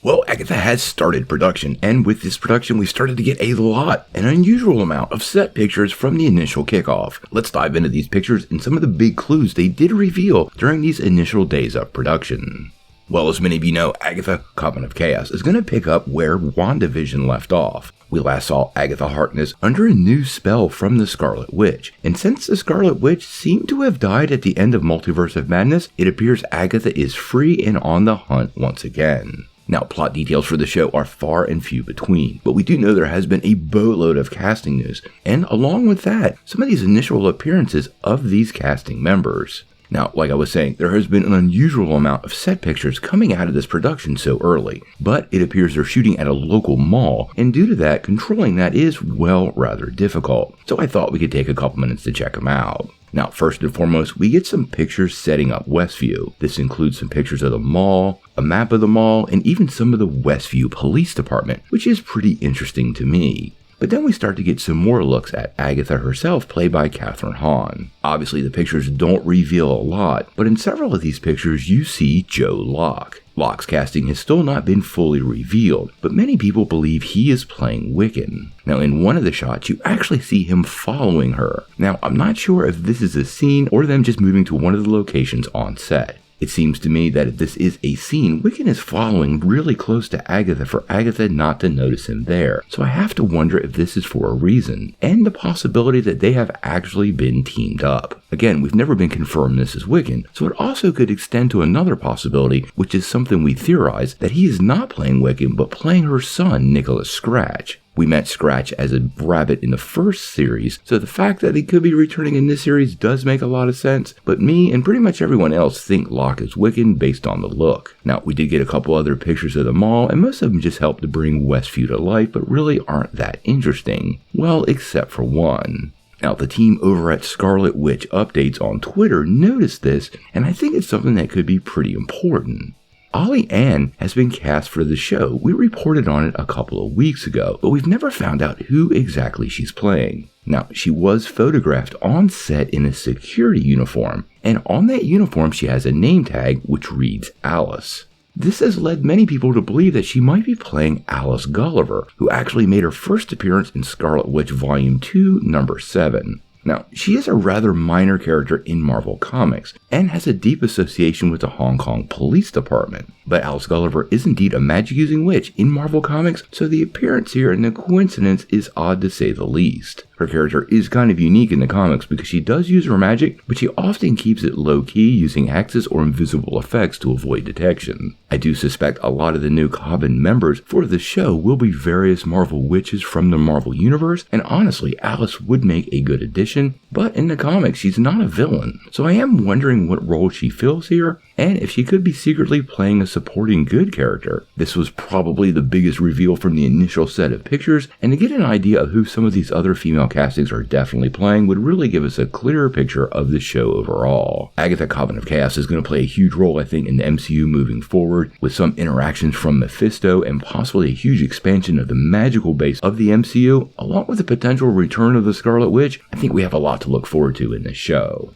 Well, Agatha has started production, and with this production we started to get an unusual amount of set pictures from the initial kickoff. Let's dive into these pictures and some of the big clues they did reveal during these initial days of production. Well, as many of you know, Agatha Coven of Chaos is going to pick up where WandaVision left off. We last saw Agatha Harkness under a new spell from the Scarlet Witch, and since the Scarlet Witch seemed to have died at the end of Multiverse of Madness, it appears Agatha is free and on the hunt once again. Now, plot details for the show are far and few between, but we do know there has been a boatload of casting news, and along with that, some of these initial appearances of these casting members. Now, like I was saying, there has been an unusual amount of set pictures coming out of this production so early, but it appears they're shooting at a local mall, and due to that, controlling that is, well, rather difficult. So I thought we could take a couple minutes to check them out. Now, first and foremost, we get some pictures setting up Westview. This includes some pictures of the mall, a map of the mall, and even some of the Westview Police Department, which is pretty interesting to me. But then we start to get some more looks at Agatha herself, played by Catherine Hahn. Obviously, the pictures don't reveal a lot, but in several of these pictures, you see Joe Locke. Locke's casting has still not been fully revealed, but many people believe he is playing Wiccan. Now, in one of the shots, you actually see him following her. Now, I'm not sure if this is a scene or them just moving to one of the locations on set. It seems to me that if this is a scene, Wiccan is following really close to Agatha for Agatha not to notice him there. So I have to wonder if this is for a reason, and the possibility that they have actually been teamed up. Again, we've never been confirmed this is Wiccan, so it also could extend to another possibility, which is something we theorize, that he is not playing Wiccan, but playing her son, Nicholas Scratch. We met Scratch as a rabbit in the first series, so the fact that he could be returning in this series does make a lot of sense, but me and pretty much everyone else think Locke is Wiccan based on the look. Now, we did get a couple other pictures of the mall, and most of them just help to bring Westview to life, but really aren't that interesting. Well, except for one. Now, the team over at Scarlet Witch Updates on Twitter noticed this, and I think it's something that could be pretty important. Ollie Ann has been cast for the show. We reported on it a couple of weeks ago, but we've never found out who exactly she's playing. Now, she was photographed on set in a security uniform, and on that uniform she has a name tag which reads Alice. This has led many people to believe that she might be playing Alice Gulliver, who actually made her first appearance in Scarlet Witch Volume 2, number 7. Now, she is a rather minor character in Marvel Comics, and has a deep association with the Hong Kong Police Department. But Alice Gulliver is indeed a magic-using witch in Marvel Comics, so the appearance here and the coincidence is odd to say the least. Her character is kind of unique in the comics because she does use her magic, but she often keeps it low-key using hexes or invisible effects to avoid detection. I do suspect a lot of the new Coven members for the show will be various Marvel witches from the Marvel Universe, and honestly, Alice would make a good addition, but in the comics she's not a villain, so I am wondering what role she fills here, and if she could be secretly playing a supporting good character. This was probably the biggest reveal from the initial set of pictures, and to get an idea of who some of these other female castings are definitely playing would really give us a clearer picture of the show overall. Agatha Coven of Chaos is going to play a huge role, I think, in the MCU moving forward, with some interactions from Mephisto and possibly a huge expansion of the magical base of the MCU, along with the potential return of the Scarlet Witch. I think we have a lot to look forward to in this show.